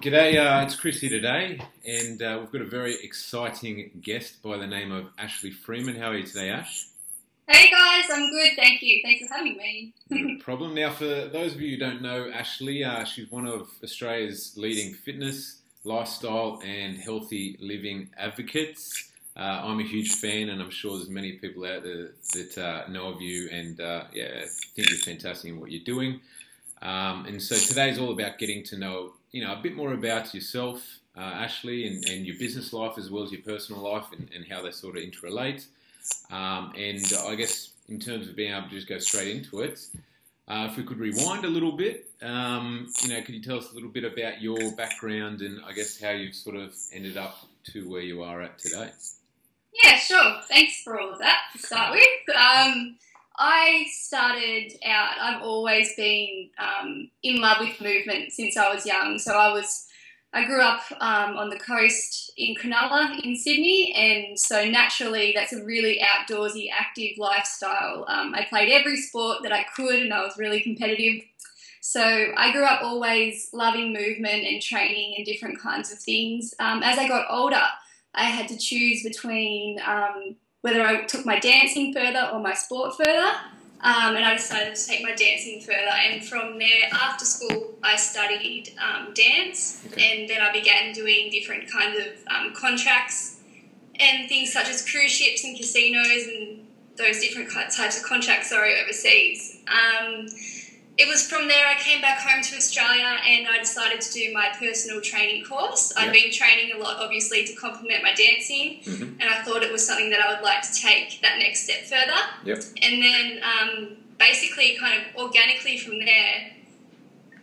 G'day, it's Chris here today, and we've got a very exciting guest by the name of Ashley Freeman. How are you today, Ash? Hey guys, I'm good, thank you. Thanks for having me. No problem. Now, for those of you who don't know Ashley, she's one of Australia's leading fitness, lifestyle and healthy living advocates. I'm a huge fan, and I'm sure there's many people out there that know of you and think you're fantastic in what you're doing. And so today's all about getting to know, a bit more about yourself, Ashley, and your business life as well as your personal life and how they sort of interrelate. And I guess in terms of being able to just go straight into it, if we could rewind a little bit, could you tell us a little bit about your background and I guess how you've sort of ended up to where you are at today? Yeah, sure. Thanks for all of that to start with. I started out, I've always been in love with movement since I was young. So I grew up on the coast in Cronulla in Sydney, and so naturally that's a really outdoorsy, active lifestyle. I played every sport that I could and I was really competitive. So I grew up always loving movement and training and different kinds of things. As I got older, I had to choose between whether I took my dancing further or my sport further, and I decided to take my dancing further. And from there, after school, I studied dance, and then I began doing different kinds of contracts and things such as cruise ships and casinos and those different types of contracts, overseas. It was from there I came back home to Australia and I decided to do my personal training course. I'd been training a lot, obviously, to complement my dancing, and I thought it was something that I would like to take that next step further. And then basically kind of organically from there,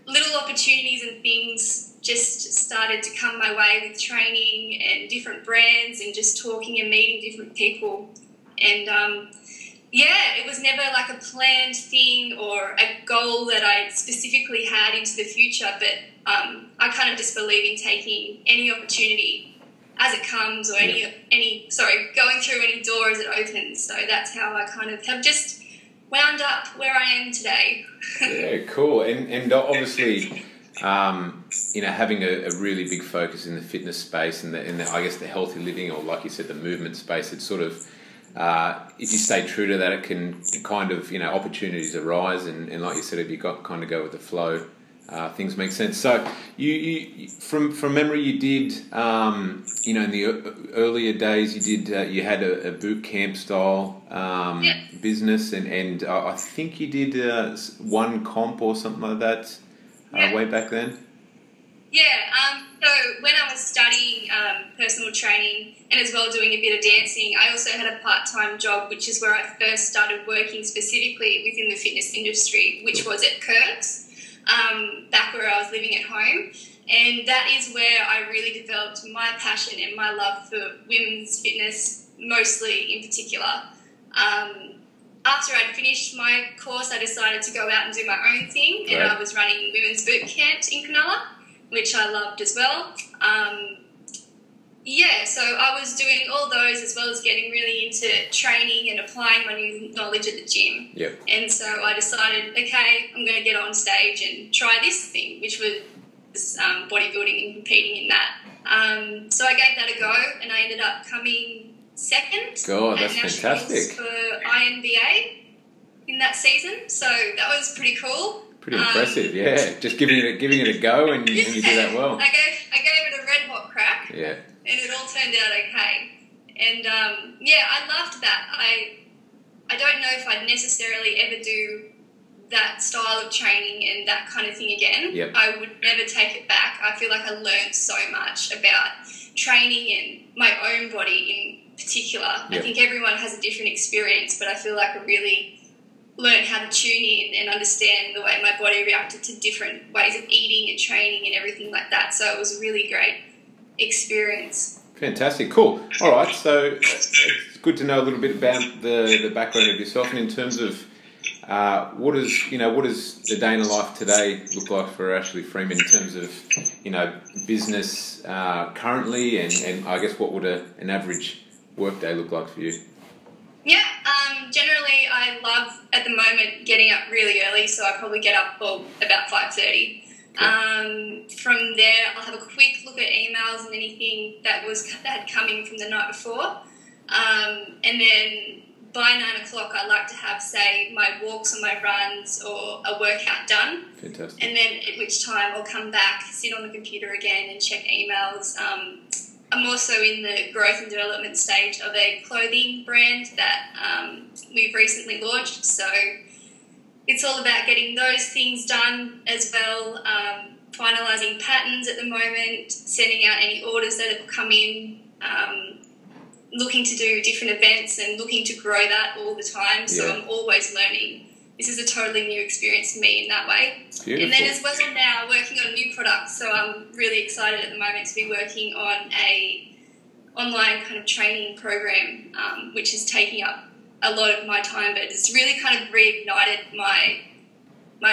little opportunities and things just started to come my way with training and different brands and just talking and meeting different people. And it was never like a planned thing or a goal that I specifically had into the future, but I kind of just believe in taking any opportunity as it comes or going through any door as it opens. So that's how I kind of have just wound up where I am today. Yeah, cool. And obviously, having a really big focus in the fitness space and I guess the healthy living, or like you said, the movement space, it's sort of, if you stay true to that, it can kind of, opportunities arise, and like you said, if you kind of go with the flow, things make sense. So you from memory, you did, in the earlier days, you had a boot camp style business, and I think you did one comp or something like that way back then. So when I was studying personal training and as well doing a bit of dancing, I also had a part-time job, which is where I first started working specifically within the fitness industry, which was at Kirk's, back where I was living at home. And that is where I really developed my passion and my love for women's fitness, mostly in particular. After I'd finished my course, I decided to go out and do my own thing, and I was running women's boot camps in Cronulla, which I loved as well. So I was doing all those as well as getting really into training and applying my new knowledge at the gym. And so I decided, okay, I'm going to get on stage and try this thing, which was bodybuilding and competing in that. So I gave that a go, and I ended up coming second God, at that's Nationals fantastic. for INBA in that season. So that was pretty cool. Pretty impressive, yeah. Just giving it a go, and you do that well. I gave it a red hot crack. Yeah. And it all turned out okay. And I loved that. I don't know if I'd necessarily ever do that style of training and that kind of thing again. I would never take it back. I feel like I learned so much about training and my own body in particular. I think everyone has a different experience, but I feel like I really learn how to tune in and understand the way my body reacted to different ways of eating and training and everything like that. So it was a really great experience. Fantastic, cool. All right, so it's good to know a little bit about the background of yourself, and in terms of what does the day in life today look like for Ashley Freeman in terms of business currently, and I guess what would an average workday look like for you? Generally I love, at the moment, getting up really early, so I probably get up about 5:30. From there, I'll have a quick look at emails and anything that had come in from the night before. And then by 9 o'clock, I like to have, say, my walks or my runs or a workout done. Fantastic. And then at which time I'll come back, sit on the computer again and check emails. I'm also in the growth and development stage of a clothing brand that we've recently launched. So it's all about getting those things done as well, finalising patterns at the moment, sending out any orders that have come in, looking to do different events and looking to grow that all the time. So I'm always learning. This is a totally new experience for me in that way. Beautiful. And then as well now working on new products. So I'm really excited at the moment to be working on a online kind of training program, which is taking up a lot of my time, but it's really kind of reignited my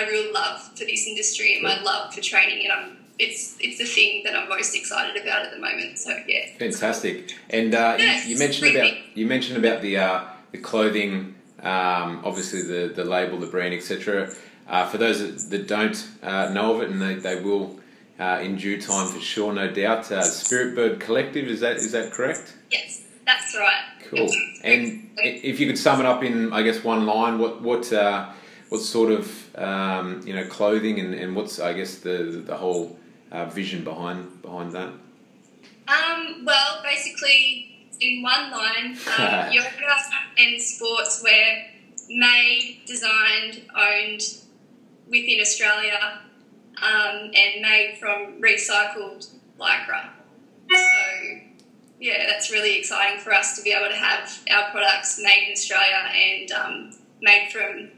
real love for this industry and my love for training, and it's the thing that I'm most excited about at the moment. So yeah, fantastic. And you mentioned about the clothing, obviously the label, the brand, etc. For those that don't know of it, and they will in due time for sure, no doubt. Spirit Bird Collective, is that correct? Yes, that's right. Cool. And if you could sum it up in, I guess, one line, what sort of clothing and what's, I guess, the whole vision behind that? Well, basically, in one line, yoga and sportswear made, designed, owned within Australia, and made from recycled lycra. So yeah, that's really exciting for us to be able to have our products made in Australia and made from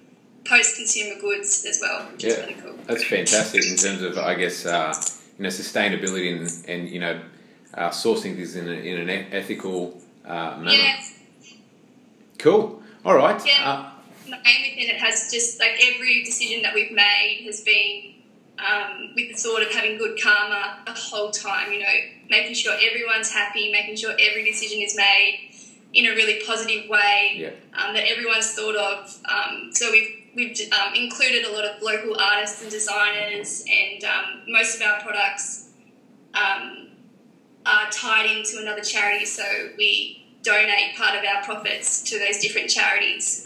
post-consumer goods as well, which is really cool. That's fantastic in terms of, I guess, sustainability and sourcing things in an ethical manner. Yes. Cool. All right. Yeah. The aim within it has just, like, every decision that we've made has been with the thought of having good karma the whole time, making sure everyone's happy, making sure every decision is made in a really positive way, that everyone's thought of. So we've included a lot of local artists and designers, and most of our products are tied into another charity, so we donate part of our profits to those different charities.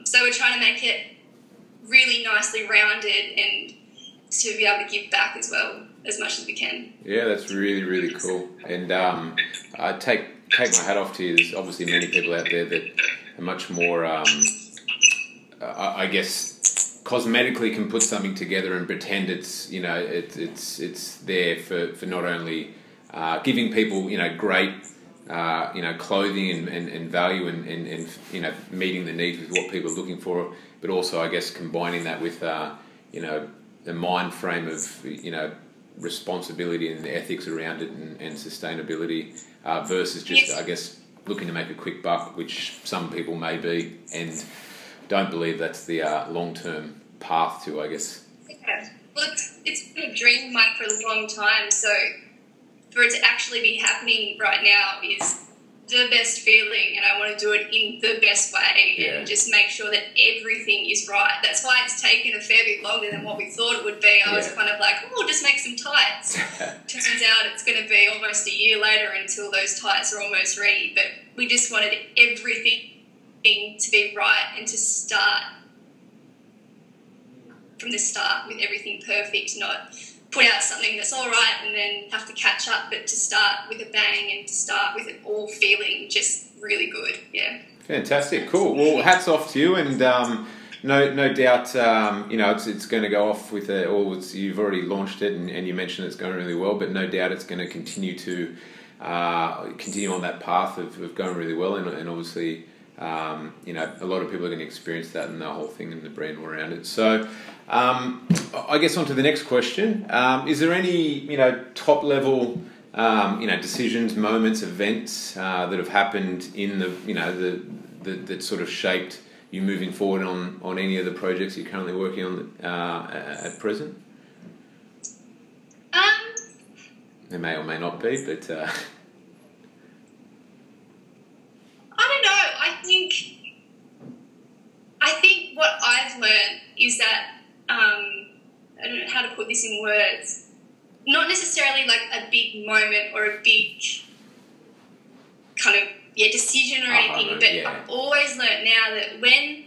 So we're trying to make it really nicely rounded and to be able to give back as well as much as we can. Yeah, that's really, really cool. And I take my hat off to you. There's obviously many people out there that are much more, I guess, cosmetically can put something together and pretend it's there for not only giving people great clothing and value and meeting the needs with what people are looking for, but also, I guess, combining that with the mind frame of responsibility and the ethics around it and sustainability versus just I guess looking to make a quick buck, which some people may be and don't believe that's the long-term path to, I guess. Yeah. Well, it's been a dream of mine for a long time, so for it to actually be happening right now is the best feeling, and I want to do it in the best way and just make sure that everything is right. That's why it's taken a fair bit longer than what we thought it would be. I was kind of like, just make some tights. Turns out it's going to be almost a year later until those tights are almost ready, but we just wanted everything to be right and to start from the start with everything perfect, not put out something that's all right and then have to catch up, but to start with a bang and to start with it all feeling just really good. Yeah. Fantastic. Cool. Well, hats off to you, and no doubt, it's going to go off with you've already launched it and you mentioned it's going really well, but no doubt it's going to continue on that path of going really well, and obviously, a lot of people are going to experience that and the whole thing and the brand around it. So, I guess on to the next question. Is there any, top level, decisions, moments, events that have happened in that sort of shaped you moving forward on any of the projects you're currently working on at present? There may or may not be, but I don't know. I think what I've learned is that I don't know how to put this in words. Not necessarily like a big moment or a big kind of decision or anything, but I've always learnt now that when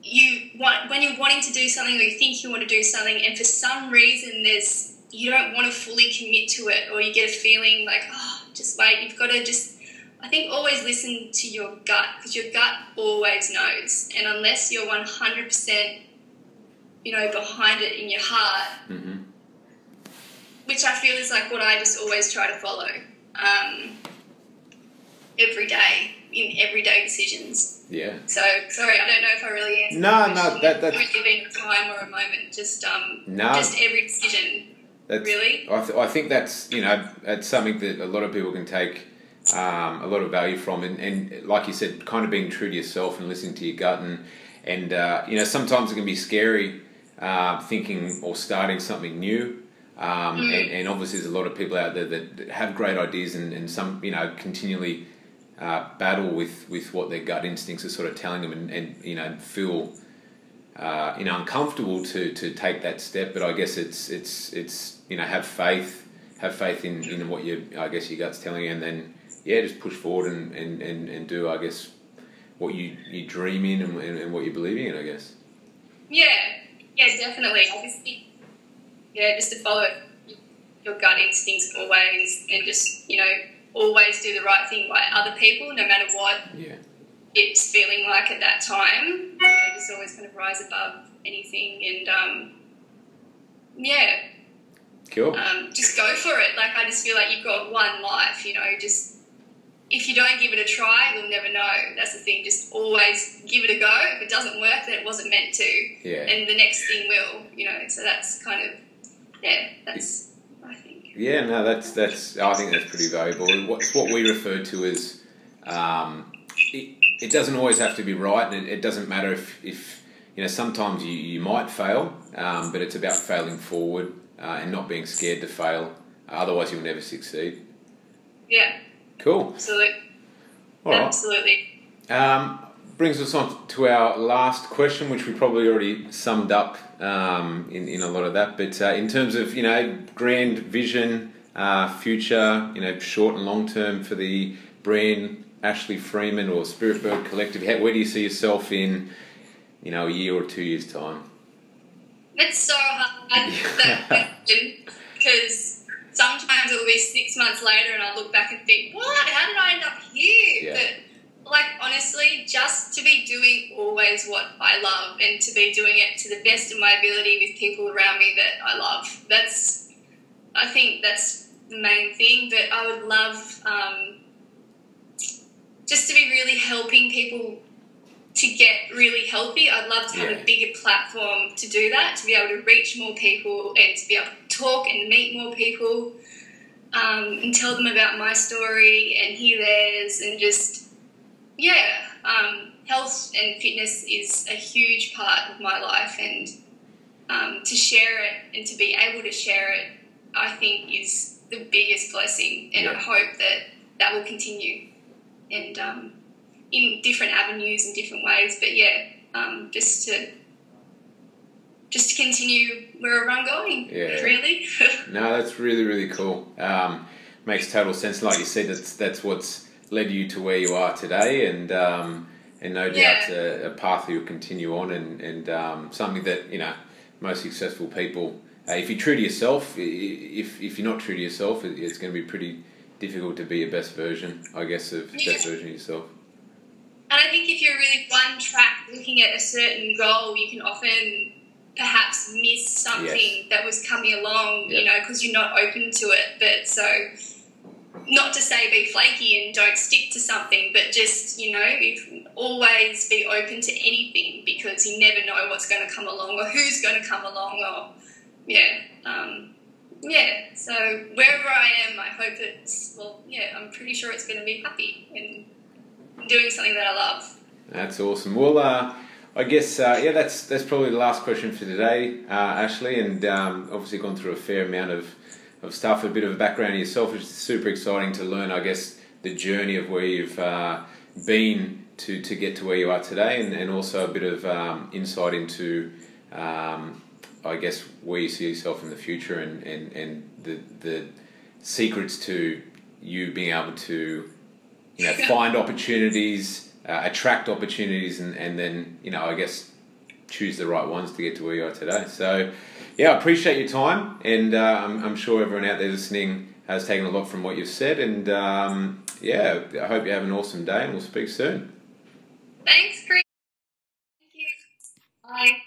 you're wanting to do something, or you think you want to do something, and for some reason you don't want to fully commit to it, or you get a feeling like, just wait, you've got to I think always listen to your gut, because your gut always knows, and unless you're 100% behind it in your heart, which I feel is like what I just always try to follow every day in everyday decisions. Yeah. So sorry, I don't know if I really answered. No, that's not been a time or a moment. Just every decision. Really. I think that's that's something that a lot of people can take a lot of value from, and like you said, kind of being true to yourself and listening to your gut, and sometimes it can be scary thinking or starting something new. And obviously there's a lot of people out there that have great ideas and some continually battle with what their gut instincts are sort of telling them, and feel uncomfortable to take that step. But I guess it's have faith in what your gut's telling you, and then just push forward and do, I guess, what you dream in and what you're believing in, I guess. Yeah, definitely. Obviously, just to follow your gut instincts always, and just always do the right thing by other people, no matter what it's feeling like at that time. Just always kind of rise above anything, and cool. Just go for it. Like, I just feel like you've got one life. Just if you don't give it a try, you'll never know. That's the thing. Just always give it a go. If it doesn't work, then it wasn't meant to. Yeah. And the next thing will. So that's kind of that's, I think. Yeah, no, that's. I think that's pretty valuable. It's what we refer to as. It doesn't always have to be right, and it doesn't matter if sometimes you might fail, but it's about failing forward and not being scared to fail. Otherwise, you'll never succeed. Yeah. Cool. Absolutely. All right. Absolutely. Brings us on to our last question, which we probably already summed up in a lot of that. But in terms of grand vision, future, short and long term for the brand Ashley Freeman or Spirit Bird Collective, where do you see yourself in a year or 2 years' time? It's so hard, that question, because sometimes it'll be 6 months later and I'll look back and think, what? How did I end up here? Yeah. But, honestly, just to be doing always what I love, and to be doing it to the best of my ability with people around me that I love. I think that's the main thing. But I would love just to be really helping people to get really healthy. I'd love to have a bigger platform to do that, to be able to reach more people and to be able to talk and meet more people, and tell them about my story and hear theirs, and just, health and fitness is a huge part of my life, and to share it and to be able to share it, I think, is the biggest blessing, and I hope that will continue, and in different avenues and different ways, but just to continue wherever I'm going, really. No, that's really, really cool. Makes total sense. Like you said, that's what's led you to where you are today, and no doubt a path you'll continue on, and something that most successful people, if you're true to yourself, if you're not true to yourself, it's going to be pretty difficult to be your best version, I guess, best version of yourself. And I think if you're really one track looking at a certain goal, you can often perhaps miss something that was coming along, because you're not open to it. But so, not to say be flaky and don't stick to something, but just, always be open to anything, because you never know what's going to come along or who's going to come along, or, so wherever I am, I hope I'm pretty sure it's going to be happy and doing something that I love. That's awesome. Well, I guess, that's probably the last question for today, Ashley, and obviously gone through a fair amount of stuff, a bit of a background of yourself, which is super exciting to learn, I guess, the journey of where you've been to get to where you are today, and also a bit of insight into, I I guess, where you see yourself in the future, and the secrets to you being able to, find opportunities, attract opportunities, and then, I guess, choose the right ones to get to where you are today. So, yeah, I appreciate your time, and I'm sure everyone out there listening has taken a lot from what you've said, and yeah, I hope you have an awesome day, and we'll speak soon. Thanks, Chris. Thank you. Bye.